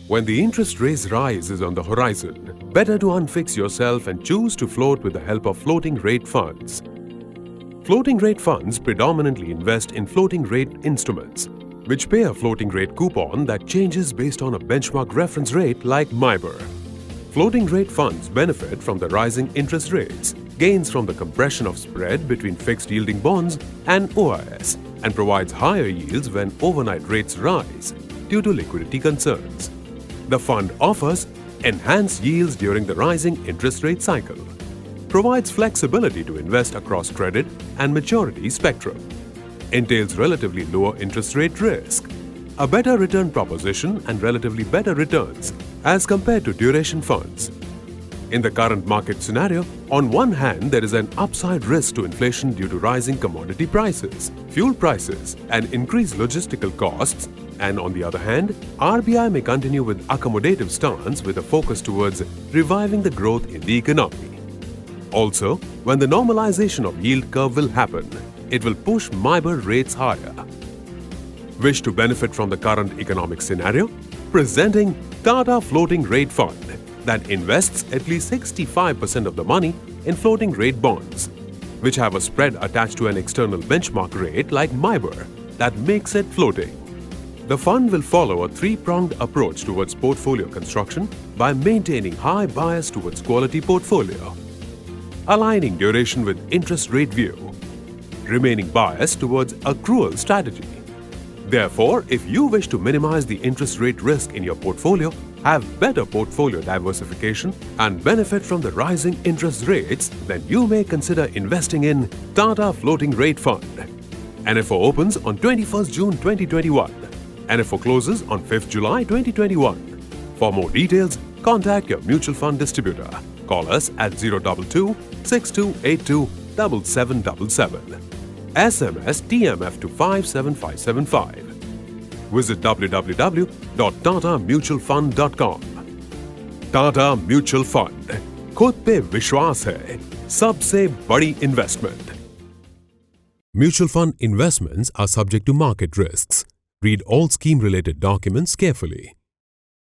When the interest rate rise is on the horizon, better to unfix yourself and choose to float with the help of floating rate funds. Floating rate funds predominantly invest in floating rate instruments, which pay a floating rate coupon that changes based on a benchmark reference rate like MIBOR. Floating rate funds benefit from the rising interest rates, gains from the compression of spread between fixed yielding bonds and OIS, and provides higher yields when overnight rates rise due to liquidity concerns. The fund offers enhanced yields during the rising interest rate cycle, provides flexibility to invest across credit and maturity spectrum, entails relatively lower interest rate risk, a better return proposition and relatively better returns as compared to duration funds. In the current market scenario, on one hand, there is an upside risk to inflation due to rising commodity prices, fuel prices, and increased logistical costs. And on the other hand, RBI may continue with accommodative stance with a focus towards reviving the growth in the economy. Also, when the normalization of yield curve will happen, it will push MIBOR rates higher. Wish to benefit from the current economic scenario? Presenting Tata Floating Rate Fund that invests at least 65% of the money in floating rate bonds, which have a spread attached to an external benchmark rate like MIBOR that makes it floating. The fund will follow a three-pronged approach towards portfolio construction by maintaining high bias towards quality portfolio, aligning duration with interest rate view, remaining biased towards accrual strategy. Therefore, if you wish to minimize the interest rate risk in your portfolio, have better portfolio diversification and benefit from the rising interest rates, then you may consider investing in Tata Floating Rate Fund. NFO opens on 21st June 2021. NFO closes on 5th July 2021. For more details, contact your mutual fund distributor. Call us at 022 6282 7777. SMS TMF to 57575. Visit www.tatamutualfund.com. Tata Mutual Fund. खुद पे विश्वास है, सबसे बड़ी investment. Mutual fund investments are subject to market risks. Read all scheme-related documents carefully.